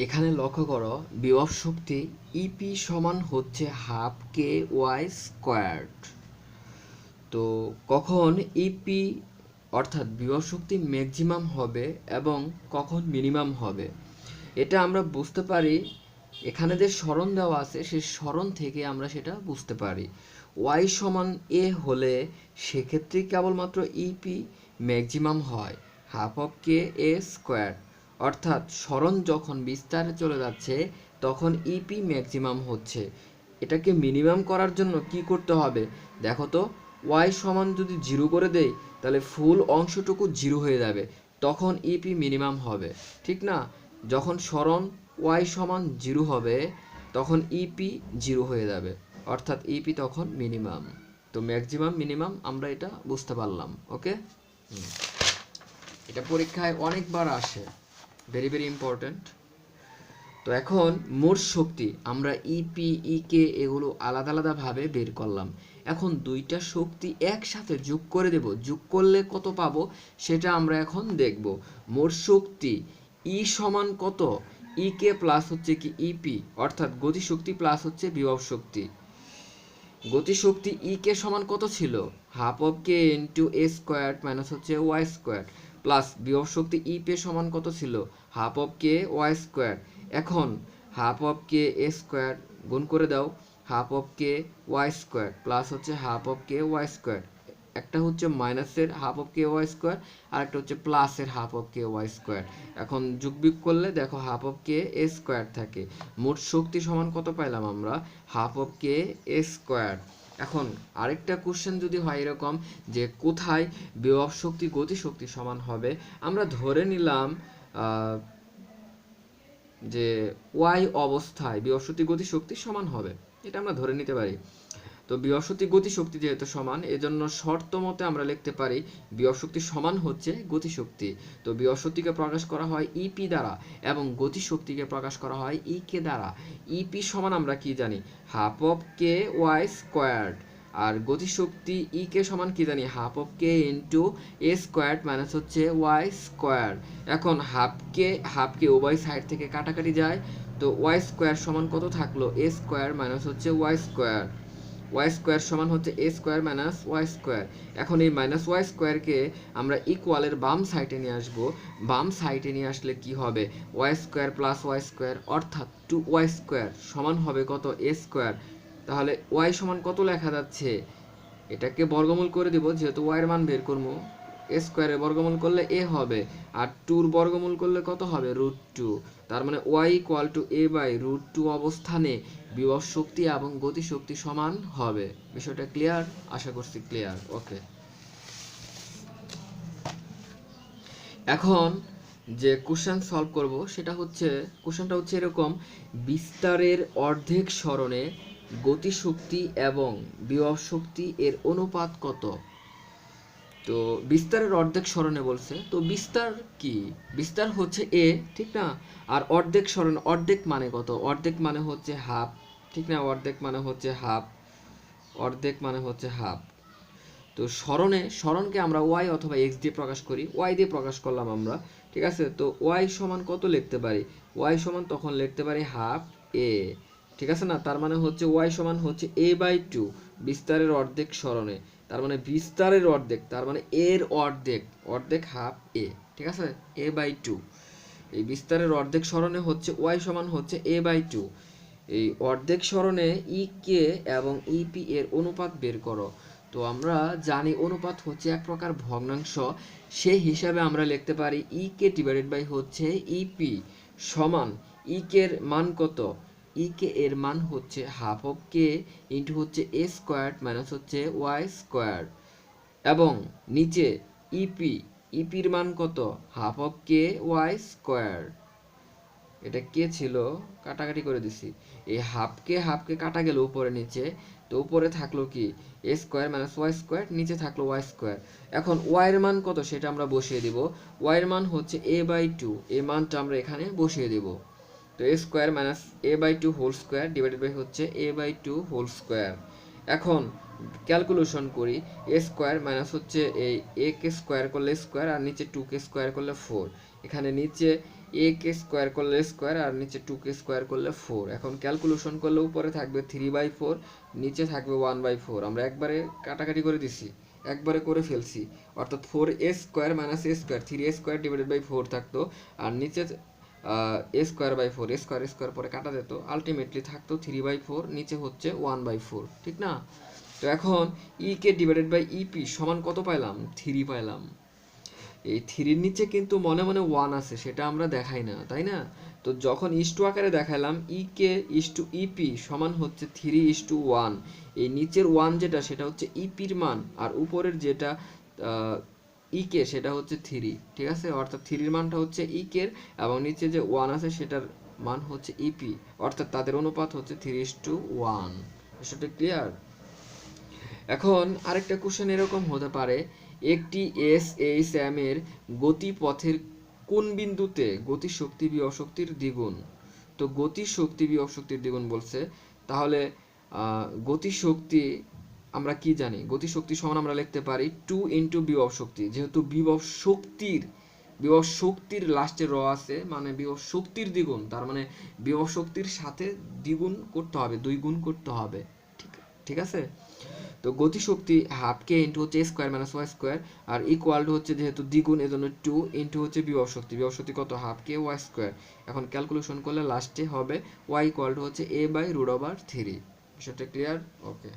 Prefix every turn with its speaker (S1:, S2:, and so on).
S1: এখানে লক্ষ্য করো বিভব শক্তি ইপি সমান হচ্ছে হাফ কে ওয়াই স্কোয়ার্ড। তো কখন ইপি অর্থাৎ বিভব শক্তি ম্যাক্সিমাম হবে এবং কখন মিনিমাম হবে এটা আমরা বুঝতে পারি। এখানে যে সরণ দেওয়া আছে সেই সরণ থেকে আমরা সেটা বুঝতে পারি। ওয়াই সমান এ হলে সেক্ষেত্রে কেবলমাত্র ইপি ম্যাক্সিমাম হয় half of K A square. অর্থাৎ সরণ যখন বিস্তারে চলে যাচ্ছে তখন ইপি ম্যাক্সিমাম হচ্ছে। এটাকে মিনিমাম করার জন্য কি করতে হবে দেখো তো, ওয়াই সমান যদি জিরো করে দেই তাহলে ফুল অংশটুকু জিরো হয়ে যাবে, তখন ইপি মিনিমাম হবে, ঠিক না? যখন সরণ ওয়াই সমান জিরো হবে তখন ইপি জিরো হয়ে যাবে, অর্থাৎ ইপি তখন মিনিমাম। তো ম্যাক্সিমাম মিনিমাম আমরা এটা বুঝতে পারলাম। ওকে, এটা পরীক্ষায় অনেকবার আসে, ভেরি ভেরি ইম্পর্ট্যান্ট। তো এখন মোট শক্তি আমরা ইপি ইকে এগুলো আলাদা আলাদাভাবে বের করলাম। এখন দুইটা শক্তি একসাথে যোগ করে দেব, যোগ করলে কত পাবো সেটা আমরা এখন দেখব। মোট শক্তি ই সমান কত, ই কে প্লাস হচ্ছে কি ইপি, অর্থাৎ গতিশক্তি প্লাস হচ্ছে বিভব শক্তি। গতিশক্তি ই কে সমান কত ছিল, half of K into A square minus হচ্ছে ওয়াই স্কোয়ার, প্লাস বিভব শক্তি ই পে সমান কত ছিল, half of K Y square. এখন half of K A square গুণ করে দাও, half of K Y square plus হচ্ছে half of K Y square. একটা হচ্ছে মাইনাসের half of K Y square আর একটা হচ্ছে প্লাসের half of K Y square. এখন যোগবিয়োগ করলে দেখো half of K A square থাকে। মোট শক্তি সমান কত পাইলাম আমরা, half of K A square. এখন আরেকটা কোশ্চেন যদি হয় এরকম যে কোথায় বিভব শক্তি গতি শক্তি সমান হবে, আমরা ধরে নিলাম যে ওয়াই অবস্থায় বিভব শক্তি গতি শক্তি সমান হবে, এটা আমরা ধরে নিতে পারি। তো বিভব শক্তি গতি শক্তি যেহেতু সমান, এজন্য শর্ত মতে আমরা লিখতে পারি বিভব শক্তি সমান হচ্ছে গতি শক্তি। তো বিভব শক্তিকে প্রকাশ করা হয় ইপি দ্বারা এবং গতি শক্তিকে প্রকাশ করা হয় ই কে দ্বারা। ইপি সমান আমরা কি জানি, half of K Y squared, আর গতিশক্তি ই কে সমান কি জানি, half of K into A square minus হচ্ছে ওয়াই স্কোয়ার। এখন হাফকে উভয় সাইড থেকে কাটাকাটি যায়, তো ওয়াই স্কোয়ার সমান কত থাকলো, এ স্কোয়ার মাইনাস হচ্ছে ওয়াই স্কোয়ার। ওয়াই স্কোয়ার সমান হচ্ছে এ স্কোয়ার মাইনাস ওয়াই স্কোয়ার। এখন এই মাইনাস ওয়াই স্কোয়ারকে আমরা ইকুয়ালের বাম সাইডে নিয়ে আসবো। বাম সাইডে নিয়ে আসলে কি হবে, y square plus y square অর্থাৎ টু ওয়াই স্কোয়ার সমান হবে কত, এ স্কোয়ার। তাহলে ওয়াই সমান কত লেখা যাচ্ছে, এটাকে বর্গমূল করে দিব যেহেতু ওয়াইয়ের মান বের করবো। এ স্কোয়ারে বর্গমূল করলে এ হবে, আর টুর বর্গমূল করলে কত হবে, রুট টু। তার মানে y equal to a by root two অবস্থানে বিভব শক্তি এবং গতি শক্তি সমান হবে। বিষয়টা ক্লিয়ার? আশা করছি ক্লিয়ার। ওকে, এখন যে কোশ্চেন সলভ করব সেটা হচ্ছে, কোশ্চেনটা হচ্ছে এরকম, বিস্তারের অর্ধেক সরণে গতিশক্তি এবং বিভব শক্তি এর অনুপাত কত। তো বিস্তারের অর্ধেক সরণে বলছে, তো বিস্তার কি, বিস্তার হচ্ছে এ, ঠিক না? আর অর্ধেক সরণ, অর্ধেক মানে কত, অর্ধেক মানে হচ্ছে হাফ, ঠিক না? অর্ধেক মানে হচ্ছে হাফ, অর্ধেক মানে হচ্ছে হাফ। তো সরণকে আমরা ওয়াই অথবা এক্স দিয়ে প্রকাশ করি, ওয়াই দিয়ে প্রকাশ করলাম আমরা, ঠিক আছে? তো ওয়াই সমান কত লিখতে পারি, ওয়াই সমান তখন লিখতে পারি হাফ এ, ঠিক আছে না? তার মানে হচ্ছে ওয়াই সমান হচ্ছে এ বাই টু, বিস্তারের অর্ধেক সরণে, তার মানে বিস্তারের অর্ধেক, তার মানে এর অর্ধেক, অর্ধেক হাফ এ, ঠিক আছে? এ বাই টু, এই বিস্তারের অর্ধেক সরণে হচ্ছে ওয়াই সমান হচ্ছে এ বাই টু। এই অর্ধেক সরণে ই কে এবং ইপি এর অনুপাত বের করো। তো আমরা জানি অনুপাত হচ্ছে এক প্রকার ভগ্নাংশ, সেই হিসাবে আমরা লিখতে পারি ই কে ডিভাইডেড বাই হচ্ছে ইপি সমান ই কে এর মান কত, ই কে এর মান হচ্ছে হাফ অফ কে ইন্টু হচ্ছে এ স্কোয়ার মাইনাস হচ্ছে ওয়াই স্কোয়ার, এবং নিচে ইপি, ইপির মান কত, half of K Y square. এটা কে ছিল, কাটাকাটি করে দিছি, এই হাফকে কাটা গেল উপরে নিচে, তো উপরে থাকলো কি এ স্কোয়ার মাইনাস ওয়াই স্কোয়ার, নিচে থাকলো ওয়াই স্কোয়ার। এখন ওয়াই এর মান কত সেটা আমরা বসিয়ে দিব, ওয়াই এর মান হচ্ছে এ বাই টু, এই মানটা আমরা এখানে বসিয়ে দিব। তো A square minus A by two whole square divided by হচ্ছে A by two whole square. এখন ক্যালকুলেশন করি, এ স্কোয়ার মাইনাস হচ্ছে এই এ কে স্কোয়ার করলে স্কোয়ার আর নিচে টু কে স্কোয়ার করলে ফোর, এখানে নিচে এ কে স্কোয়ার করলে স্কোয়ার আর নিচে 2 কে স্কোয়ার করলে 4। এখন ক্যালকুলেশন করলে উপরে থাকবে 3/4, নিচে থাকবে 1/4। আমরা একবারে কাটাকাটি করে দিছি, একবারে করে ফেলছি, অর্থাৎ 4a square minus a square, 3a square divided by 4 থাকতো, আর নিচে a square by 4, a square পরে কাটা যেত, আলটিমেটলি থাকতো 3/4, নিচে হচ্ছে 1/4, ঠিক না? তো এখন ই কে ডিভাইডেড বাই ইপি সমান কত পাইলাম? 3 পাইলাম। এই 3-র নিচে কিন্তু মনে মনে 1 আছে, সেটা আমরা দেখাই না, তাই না? তো যখন ইস্টু আকারে দেখাইলাম ই কে ইস্টু ইপি সমান হচ্ছে 3:1, এই নিচের 1 যেটা সেটা হচ্ছে ইপির মান, আর উপরের যেটা ই কে সেটা হচ্ছে 3, ঠিক আছে? অর্থাৎ 3-র মানটা হচ্ছে ই কে, এবং নিচে যে 1 আছে সেটার মান হচ্ছে ইপি, অর্থাৎ তাদের অনুপাত হচ্ছে 3:1। সেটা ক্লিয়ার? এখন আরেকটা কোশ্চেন এরকম হতে পারে, একটি এস এইচ এম এর গতিপথের কোন বিন্দুতে গতিশক্তি বিভব শক্তির দ্বিগুণ? তো গতিশক্তি বিভব শক্তির দ্বিগুণ বলছে, তাহলে গতিশক্তি আমরা কি জানি? গতিশক্তি সমান আমরা লিখতে পারি 2 ইন্টু বিভব শক্তি, যেহেতু বিভব শক্তির লাস্টে র আছে, মানে বিভব শক্তির দ্বিগুণ, তার মানে বিভব শক্তির সাথে দ্বিগুণ করতে হবে, 2 গুণ করতে হবে, ঠিক ঠিক আছে? তো গতিশক্তি হাফ কে ইন্টু হচ্ছে এ স্কোয়ার মাইনাস ওয়াই স্কোয়ার, আর ইকুয়াল টু হচ্ছে যেহেতু দ্বিগুণ এজন্য 2 ইন্টু হচ্ছে বিভব শক্তি কত? হাফ কে ওয়াই স্কোয়ার। এখন ক্যালকুলেশন করলে লাস্টে হবে ওয়াই ইকুয়াল টু হচ্ছে a/√3। বিষয়টা ক্লিয়ার? ওকে।